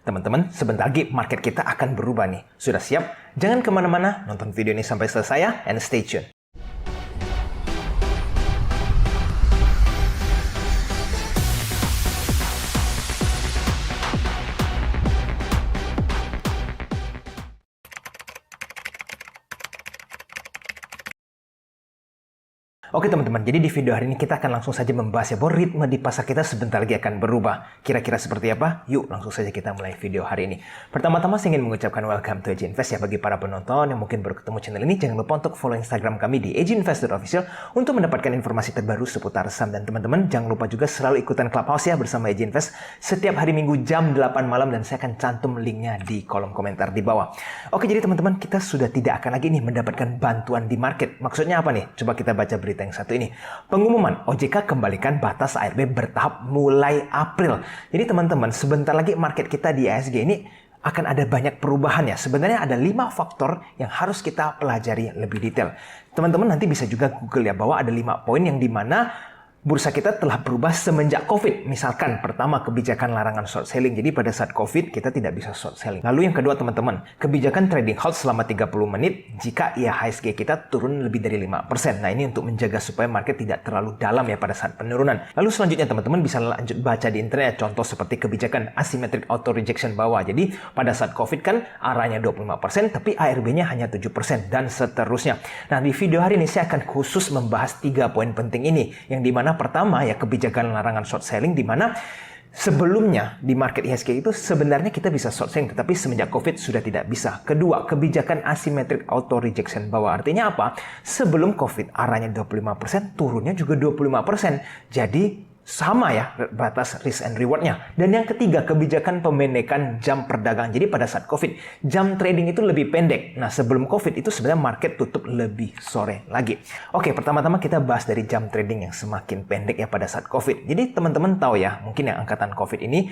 Teman-teman, sebentar lagi market kita akan berubah nih. Sudah siap? Jangan kemana-mana, nonton video ini sampai selesai ya, and stay tuned. Oke teman-teman, jadi di video hari ini kita akan langsung saja membahas ya bahwa ritme di pasar kita sebentar lagi akan berubah. Kira-kira seperti apa? Yuk langsung saja kita mulai video hari ini. Pertama-tama saya ingin mengucapkan welcome to Edge Invest ya bagi para penonton yang mungkin baru ketemu channel ini. Jangan lupa untuk follow Instagram kami di edgeinvest.official untuk mendapatkan informasi terbaru seputar saham. Dan teman-teman jangan lupa juga selalu ikutan Clubhouse ya bersama Edge Invest setiap hari Minggu jam 8 malam dan saya akan cantum linknya di kolom komentar di bawah. Oke, jadi teman-teman kita sudah tidak akan lagi nih mendapatkan bantuan di market. Maksudnya apa nih? Coba kita baca berita yang satu ini. Pengumuman OJK kembalikan batas ARB bertahap mulai April. Jadi teman-teman, sebentar lagi market kita di IHSG ini akan ada banyak perubahan ya. Sebenarnya ada 5 faktor yang harus kita pelajari lebih detail. Teman-teman nanti bisa juga Google ya bahwa ada 5 poin yang dimana bursa kita telah berubah semenjak COVID. Misalkan, pertama, kebijakan larangan short selling. Jadi pada saat COVID, kita tidak bisa short selling. Lalu yang kedua, teman-teman, kebijakan trading halt selama 30 menit jika IHSG kita turun lebih dari 5%. Nah, ini untuk menjaga supaya market tidak terlalu dalam ya pada saat penurunan. Lalu selanjutnya, teman-teman bisa lanjut baca di internet. Contoh seperti kebijakan asymmetric auto rejection bawah. Jadi, pada saat COVID kan arahnya 25%, tapi ARB-nya hanya 7%, dan seterusnya. Nah, di video hari ini saya akan khusus membahas 3 poin penting ini, yang dimana pertama ya kebijakan larangan short selling, di mana sebelumnya di market IHSG itu sebenarnya kita bisa short selling, tetapi semenjak COVID sudah tidak bisa. Kedua, kebijakan asymmetric auto rejection bawah. Artinya apa? Sebelum COVID arahnya 25%, turunnya juga 25%. Jadi sama ya batas risk and reward-nya. Dan yang ketiga, kebijakan pemendekan jam perdagangan. Jadi pada saat COVID, jam trading itu lebih pendek. Nah, sebelum COVID itu sebenarnya market tutup lebih sore lagi. Oke, pertama-tama kita bahas dari jam trading yang semakin pendek ya pada saat COVID. Jadi teman-teman tahu ya, mungkin yang angkatan COVID ini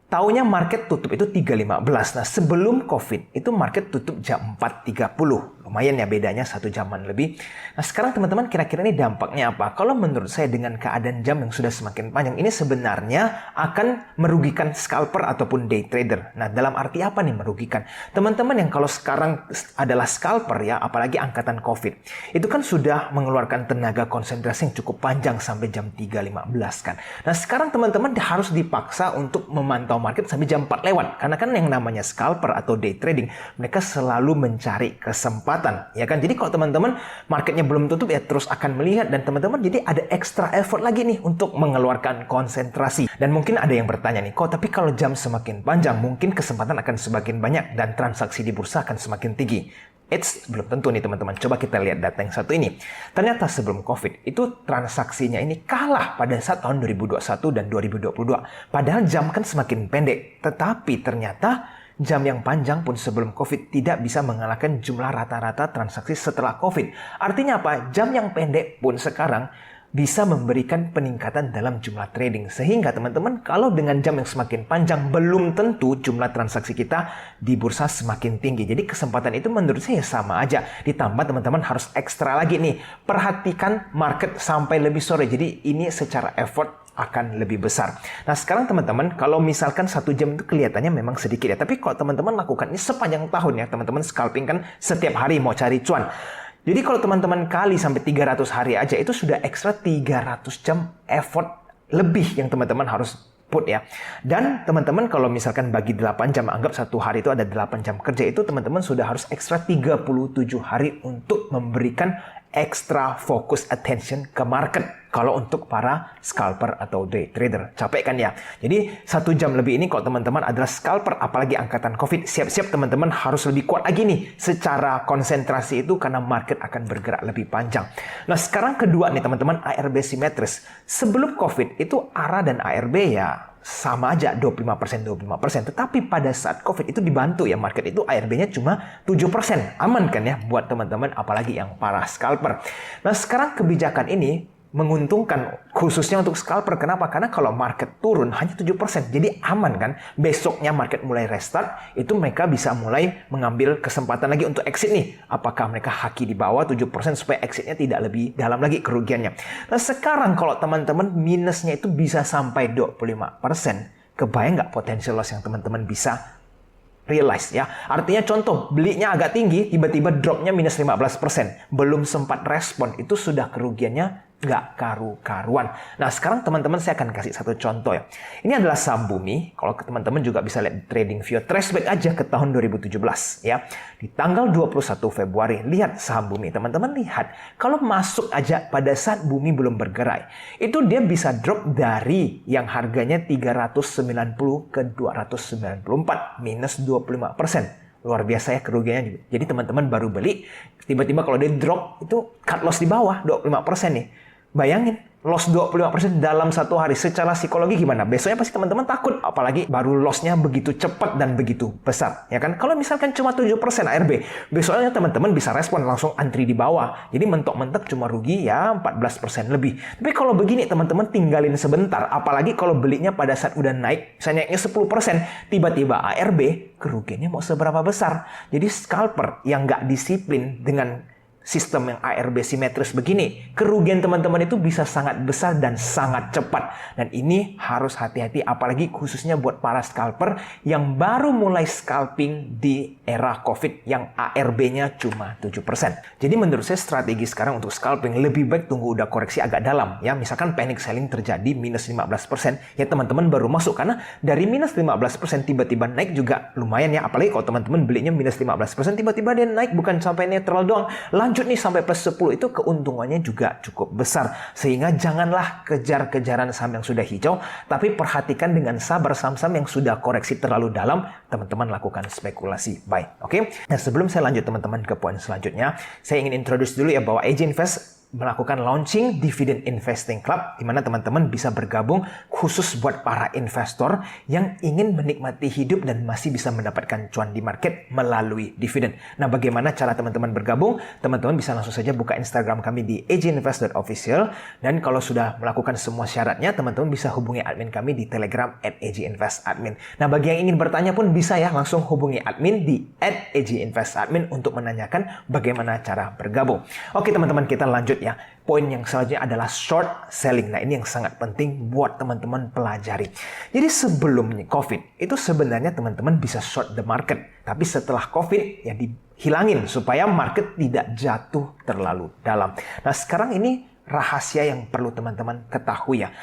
taunya market tutup itu 3.15. Nah, sebelum COVID itu market tutup jam 4.30. Lumayan ya bedanya 1 jaman lebih. Nah, sekarang teman-teman kira-kira ini dampaknya apa? Kalau menurut saya dengan keadaan jam yang sudah semakin panjang, ini sebenarnya akan merugikan scalper ataupun day trader. Nah, dalam arti apa nih merugikan? Teman-teman yang kalau sekarang adalah scalper ya, apalagi angkatan COVID, itu kan sudah mengeluarkan tenaga konsentrasi yang cukup panjang sampai jam 3.15 kan. Nah, sekarang teman-teman harus dipaksa untuk memantau market sampai jam 4 lewat. Karena kan yang namanya scalper atau day trading, mereka selalu mencari kesempatan. Ya kan? Jadi kalau teman-teman marketnya belum tutup ya terus akan melihat, dan teman-teman jadi ada extra effort lagi nih untuk mengeluarkan konsentrasi. Dan mungkin ada yang bertanya nih, kok tapi kalau jam semakin panjang mungkin kesempatan akan semakin banyak dan transaksi di bursa akan semakin tinggi. Belum tentu nih teman-teman. Coba kita lihat data yang satu ini. Ternyata sebelum COVID itu transaksinya ini kalah pada saat tahun 2021 dan 2022. Padahal jam kan semakin pendek. Tetapi ternyata jam yang panjang pun sebelum COVID tidak bisa mengalahkan jumlah rata-rata transaksi setelah COVID. Artinya apa? Jam yang pendek pun sekarang bisa memberikan peningkatan dalam jumlah trading. Sehingga teman-teman kalau dengan jam yang semakin panjang belum tentu jumlah transaksi kita di bursa semakin tinggi. Jadi kesempatan itu menurut saya sama aja. Ditambah teman-teman harus ekstra lagi nih. Perhatikan market sampai lebih sore. Jadi ini secara effort akan lebih besar. Nah, sekarang teman-teman kalau misalkan 1 jam itu kelihatannya memang sedikit ya. Tapi kalau teman-teman lakukan ini sepanjang tahun ya, teman-teman scalping kan setiap hari mau cari cuan. Jadi kalau teman-teman kali sampai 300 hari aja itu sudah ekstra 300 jam effort lebih yang teman-teman harus put ya. Dan teman-teman kalau misalkan bagi 8 jam, anggap 1 hari itu ada 8 jam kerja, itu teman-teman sudah harus ekstra 37 hari untuk memberikan extra focus attention ke market. Kalau untuk para scalper atau day trader, capek kan ya? Jadi 1 jam lebih ini kalau teman-teman adalah scalper, apalagi angkatan COVID, siap-siap teman-teman harus lebih kuat lagi nih secara konsentrasi itu karena market akan bergerak lebih panjang. Nah, sekarang kedua nih teman-teman, ARB simetris. Sebelum COVID itu ARA dan ARB ya sama aja 25%. Tetapi pada saat COVID itu dibantu ya, market itu ARB-nya cuma 7%. Aman kan ya buat teman-teman apalagi yang para scalper. Nah, sekarang kebijakan ini menguntungkan khususnya untuk scalper. Kenapa? Karena kalau market turun hanya 7%. Jadi aman kan? Besoknya market mulai restart, itu mereka bisa mulai mengambil kesempatan lagi untuk exit nih. Apakah mereka haki di bawah 7% supaya exitnya tidak lebih dalam lagi kerugiannya. Nah, sekarang kalau teman-teman minusnya itu bisa sampai 25%. Kebayang nggak potensial loss yang teman-teman bisa realize ya. Artinya contoh, belinya agak tinggi, tiba-tiba dropnya minus 15%. Belum sempat respon, itu sudah kerugiannya nggak karu-karuan. Nah, sekarang teman-teman saya akan kasih satu contoh ya. Ini adalah saham Bumi. Kalau teman-teman juga bisa lihat trading view, trace back aja ke tahun 2017 ya. Di tanggal 21 Februari, lihat saham Bumi. Teman-teman lihat, kalau masuk aja pada saat Bumi belum bergerak, itu dia bisa drop dari yang harganya 390 ke 294, minus 25%. Luar biasa ya kerugiannya. Jadi teman-teman baru beli, tiba-tiba kalau dia drop, itu cut loss di bawah 25% nih. Bayangin, loss 25% dalam satu hari. Secara psikologi gimana? Besoknya pasti teman-teman takut. Apalagi baru lossnya begitu cepat dan begitu besar. Ya kan? Kalau misalkan cuma 7% ARB, besoknya teman-teman bisa respon langsung antri di bawah. Jadi mentok-mentok cuma rugi ya 14% lebih. Tapi kalau begini teman-teman tinggalin sebentar. Apalagi kalau belinya pada saat udah naik, misalnya naiknya 10%, tiba-tiba ARB, kerugiannya mau seberapa besar? Jadi scalper yang nggak disiplin dengan sistem yang ARB simetris begini, kerugian teman-teman itu bisa sangat besar dan sangat cepat. Dan ini harus hati-hati, apalagi khususnya buat para scalper yang baru mulai scalping di era COVID yang ARB-nya cuma 7%. Jadi menurut saya strategi sekarang untuk scalping lebih baik tunggu udah koreksi agak dalam. Ya, misalkan panic selling terjadi minus 15%, ya teman-teman baru masuk. Karena dari minus 15% tiba-tiba naik juga lumayan ya. Apalagi kalau teman-teman belinya minus 15%, tiba-tiba dia naik bukan sampai netral doang. Lanjut nih sampai plus 10, itu keuntungannya juga cukup besar. Sehingga janganlah kejar-kejaran saham yang sudah hijau, tapi perhatikan dengan sabar saham-saham yang sudah koreksi terlalu dalam, teman-teman lakukan spekulasi buy. Oke? Nah, sebelum saya lanjut teman-teman ke poin selanjutnya, saya ingin introduce dulu ya bahwa AJ Invest melakukan launching Dividend Investing Club, di mana teman-teman bisa bergabung khusus buat para investor yang ingin menikmati hidup dan masih bisa mendapatkan cuan di market melalui dividen. Nah, bagaimana cara teman-teman bergabung? Teman-teman bisa langsung saja buka Instagram kami di ajinvest.official, dan kalau sudah melakukan semua syaratnya, teman-teman bisa hubungi admin kami di Telegram @ajinvestadmin. Nah, bagi yang ingin bertanya pun bisa ya, langsung hubungi admin di @ajinvestadmin untuk menanyakan bagaimana cara bergabung. Oke teman-teman, kita lanjut ya. Poin yang selanjutnya adalah short selling. Nah, ini yang sangat penting buat teman-teman pelajari. Jadi sebelum COVID, itu sebenarnya teman-teman bisa short the market. Tapi setelah COVID, ya dihilangin supaya market tidak jatuh terlalu dalam. Nah, sekarang ini rahasia yang perlu teman-teman ketahui ya.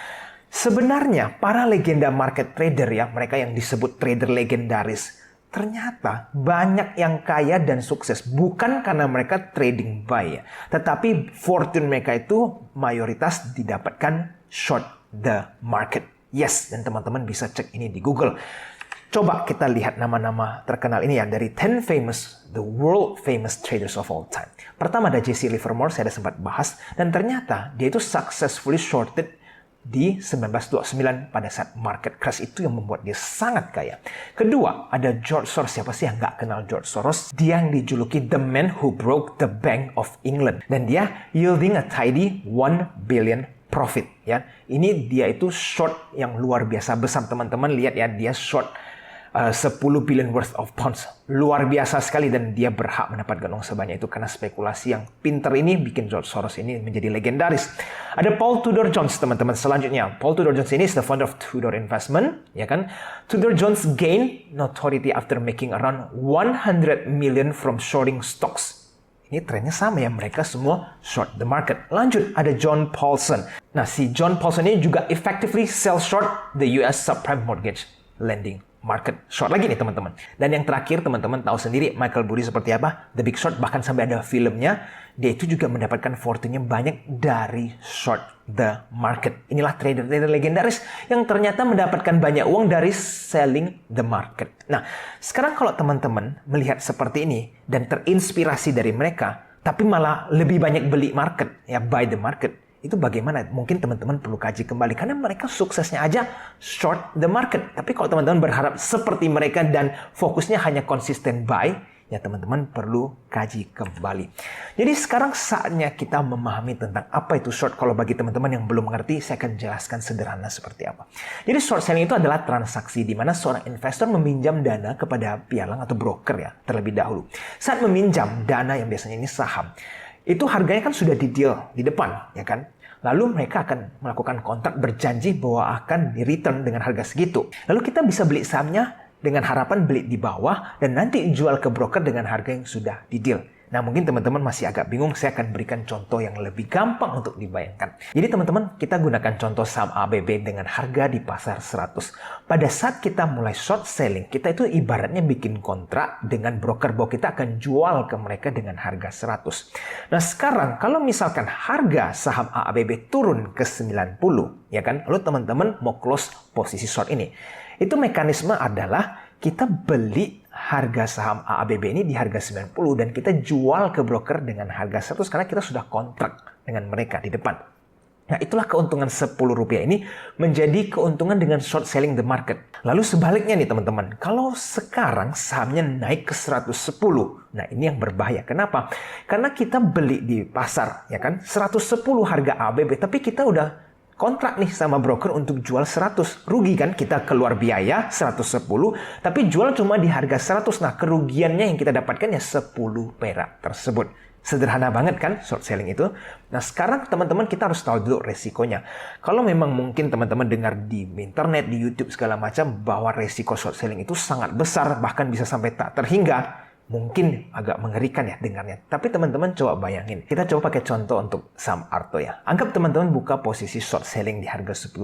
Sebenarnya para legenda market trader ya, mereka yang disebut trader legendaris, ternyata banyak yang kaya dan sukses bukan karena mereka trading buy ya, tetapi fortune mereka itu mayoritas didapatkan short the market. Yes, dan teman-teman bisa cek ini di Google. Coba kita lihat nama-nama terkenal ini ya, dari 10 famous, the world famous traders of all time. Pertama ada Jesse Livermore, saya ada sempat bahas, dan ternyata dia itu successfully shorted di 1929 pada saat market crash, itu yang membuat dia sangat kaya. Kedua, ada George Soros. Siapa sih yang nggak kenal George Soros? Dia yang dijuluki the man who broke the Bank of England. Dan dia yielding a tidy 1 billion profit. Ya, ini dia itu short yang luar biasa besar. Teman-teman lihat ya, dia short 10 billion worth of pounds. Luar biasa sekali, dan dia berhak mendapatkan uang sebanyak itu karena spekulasi yang pinter ini bikin George Soros ini menjadi legendaris. Ada Paul Tudor Jones teman-teman selanjutnya. Paul Tudor Jones ini is the founder of Tudor Investment, ya kan? Tudor Jones gained notoriety after making around 100 million from shorting stocks. Ini trennya sama ya, mereka semua short the market. Lanjut, ada John Paulson. Nah, si John Paulson ini juga effectively sell short the US subprime mortgage lending market. Short lagi nih teman-teman. Dan yang terakhir teman-teman tahu sendiri Michael Burry seperti apa? The Big Short, bahkan sampai ada filmnya. Dia itu juga mendapatkan fortune-nya banyak dari short the market. Inilah trader-trader legendaris yang ternyata mendapatkan banyak uang dari selling the market. Nah, sekarang kalau teman-teman melihat seperti ini dan terinspirasi dari mereka, tapi malah lebih banyak beli market, ya buy the market, itu bagaimana? Mungkin teman-teman perlu kaji kembali karena mereka suksesnya aja short the market. Tapi kalau teman-teman berharap seperti mereka dan fokusnya hanya konsisten buy, ya teman-teman perlu kaji kembali. Jadi sekarang saatnya kita memahami tentang apa itu short. Kalau bagi teman-teman yang belum mengerti, saya akan jelaskan sederhana seperti apa. Jadi short selling itu adalah transaksi di mana seorang investor meminjam dana kepada pialang atau broker ya terlebih dahulu. Saat meminjam dana yang biasanya ini saham, itu harganya kan sudah di deal di depan, ya kan? Lalu mereka akan melakukan kontrak berjanji bahwa akan di-return dengan harga segitu. Lalu kita bisa beli sahamnya dengan harapan beli di bawah dan nanti jual ke broker dengan harga yang sudah di-deal. Nah, mungkin teman-teman masih agak bingung, saya akan berikan contoh yang lebih gampang untuk dibayangkan. Jadi teman-teman, kita gunakan contoh saham ABB dengan harga di pasar 100. Pada saat kita mulai short selling, kita itu ibaratnya bikin kontrak dengan broker bahwa kita akan jual ke mereka dengan harga 100. Nah, sekarang kalau misalkan harga saham ABB turun ke 90, ya kan? Lalu teman-teman mau close posisi short ini. Itu mekanisme adalah kita beli harga saham AABB ini di harga 90 dan kita jual ke broker dengan harga 100 karena kita sudah kontrak dengan mereka di depan. Nah, itulah keuntungan Rp10 ini menjadi keuntungan dengan short selling the market. Lalu sebaliknya nih teman-teman, kalau sekarang sahamnya naik ke 110, nah ini yang berbahaya. Kenapa? Karena kita beli di pasar, ya kan, 110 harga AABB, tapi kita udah kontrak nih sama broker untuk jual 100. Rugi kan? Kita keluar biaya 110, tapi jual cuma di harga 100. Nah, kerugiannya yang kita dapatkan ya 10 perak tersebut. Sederhana banget kan short selling itu? Nah, sekarang teman-teman kita harus tahu dulu resikonya. Kalau memang mungkin teman-teman dengar di internet, di YouTube segala macam bahwa resiko short selling itu sangat besar, bahkan bisa sampai tak terhingga. Mungkin agak mengerikan ya dengarnya. Tapi teman-teman coba bayangin. Kita coba pakai contoh untuk saham Arto ya. Anggap teman-teman buka posisi short selling di harga 10.000.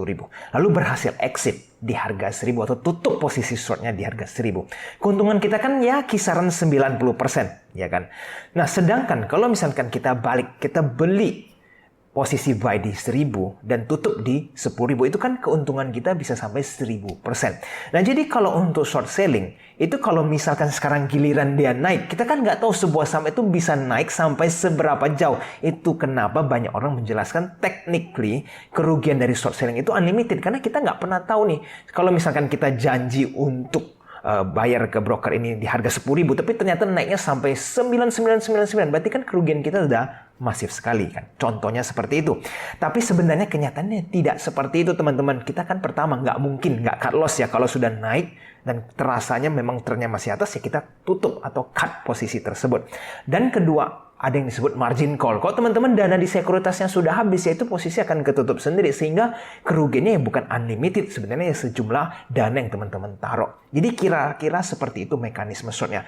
Lalu berhasil exit di harga 1.000 atau tutup posisi shortnya di harga 1.000. Keuntungan kita kan ya kisaran 90%. Ya kan? Nah, sedangkan kalau misalkan kita balik, kita beli posisi buy di 1.000 dan tutup di 10.000, itu kan keuntungan kita bisa sampai 1.000%. Nah, jadi kalau untuk short selling, itu kalau misalkan sekarang giliran dia naik, kita kan nggak tahu sebuah saham itu bisa naik sampai seberapa jauh. Itu kenapa banyak orang menjelaskan technically kerugian dari short selling itu unlimited, karena kita nggak pernah tahu nih. Kalau misalkan kita janji untuk bayar ke broker ini di harga 10.000, tapi ternyata naiknya sampai 9.999, berarti kan kerugian kita sudah masif sekali kan. Contohnya seperti itu. Tapi sebenarnya kenyataannya tidak seperti itu teman-teman. Kita kan pertama nggak mungkin nggak cut loss ya. Kalau sudah naik dan terasanya memang trennya masih atas ya kita tutup atau cut posisi tersebut. Dan kedua, ada yang disebut margin call. Kalau teman-teman dana di sekuritasnya sudah habis, ya itu posisi akan ketutup sendiri. Sehingga kerugiannya ya bukan unlimited. Sebenarnya ya sejumlah dana yang teman-teman taruh. Jadi kira-kira seperti itu mekanisme shortnya.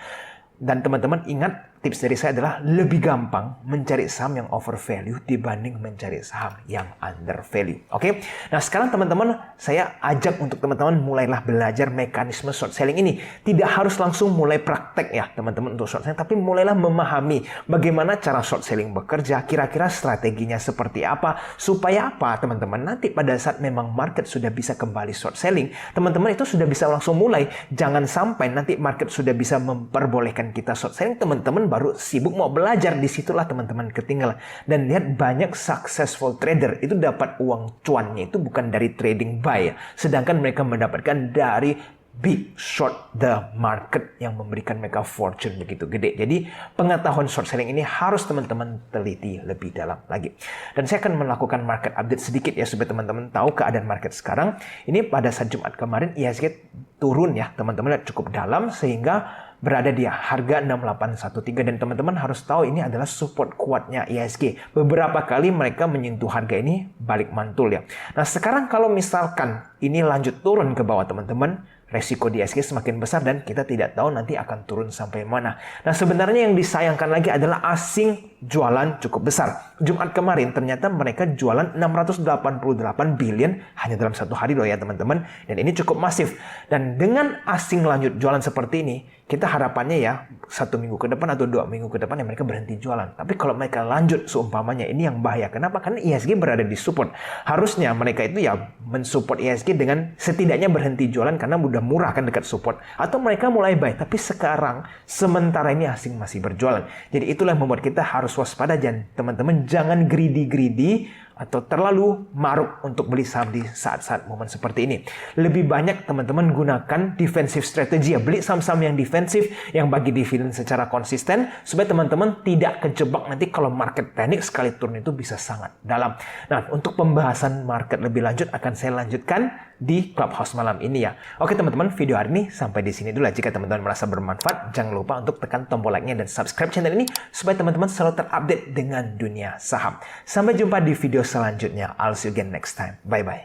Dan teman-teman ingat, tips dari saya adalah lebih gampang mencari saham yang over value dibanding mencari saham yang under value. Oke? Nah, sekarang teman-teman, saya ajak untuk teman-teman mulailah belajar mekanisme short selling ini. Tidak harus langsung mulai praktek ya, teman-teman, untuk short selling, tapi mulailah memahami bagaimana cara short selling bekerja, kira-kira strateginya seperti apa, supaya apa, teman-teman, nanti pada saat memang market sudah bisa kembali short selling, teman-teman itu sudah bisa langsung mulai. Jangan sampai nanti market sudah bisa memperbolehkan kita short selling, teman-teman baru sibuk mau belajar, disitulah teman-teman ketinggalan. Dan lihat banyak successful trader itu dapat uang cuannya itu bukan dari trading buy, sedangkan mereka mendapatkan dari big short the market yang memberikan mereka fortune begitu gede. Jadi pengetahuan short selling ini harus teman-teman teliti lebih dalam lagi. Dan saya akan melakukan market update sedikit ya supaya teman-teman tahu keadaan market sekarang. Ini pada saat Jumat kemarin IHSG turun ya teman-teman, cukup dalam sehingga berada di harga 6813 dan teman-teman harus tahu ini adalah support kuatnya IHSG. Beberapa kali mereka menyentuh harga ini balik mantul ya. Nah, sekarang kalau misalkan ini lanjut turun ke bawah teman-teman, resiko di IHSG semakin besar dan kita tidak tahu nanti akan turun sampai mana. Nah, sebenarnya yang disayangkan lagi adalah asing jualan cukup besar. Jumat kemarin ternyata mereka jualan 688 billion hanya dalam satu hari loh ya teman-teman. Dan ini cukup masif. Dan dengan asing lanjut jualan seperti ini, kita harapannya ya 1 minggu ke depan atau 2 minggu ke depan ya mereka berhenti jualan. Tapi kalau mereka lanjut seumpamanya, ini yang bahaya. Kenapa? Karena IHSG berada di support. Harusnya mereka itu ya mensupport IHSG dengan setidaknya berhenti jualan karena udah murah kan dekat support. Atau mereka mulai buy. Tapi sekarang sementara ini asing masih berjualan. Jadi itulah yang membuat kita harus waspada, dan teman-teman jangan greedy atau terlalu maruk untuk beli saham di saat-saat momen seperti ini. Lebih banyak teman-teman gunakan defensive strategy ya. Beli saham-saham yang defensif, yang bagi dividen secara konsisten, supaya teman-teman tidak kejebak nanti kalau market panik sekali turun itu bisa sangat dalam. Nah, untuk pembahasan market lebih lanjut akan saya lanjutkan di Clubhouse malam ini ya. Oke teman-teman, video hari ini sampai di sini dulu. Jika teman-teman merasa bermanfaat, jangan lupa untuk tekan tombol like-nya dan subscribe channel ini supaya teman-teman selalu terupdate dengan dunia saham. Sampai jumpa di video selanjutnya. I'll see you again next time. Bye-bye.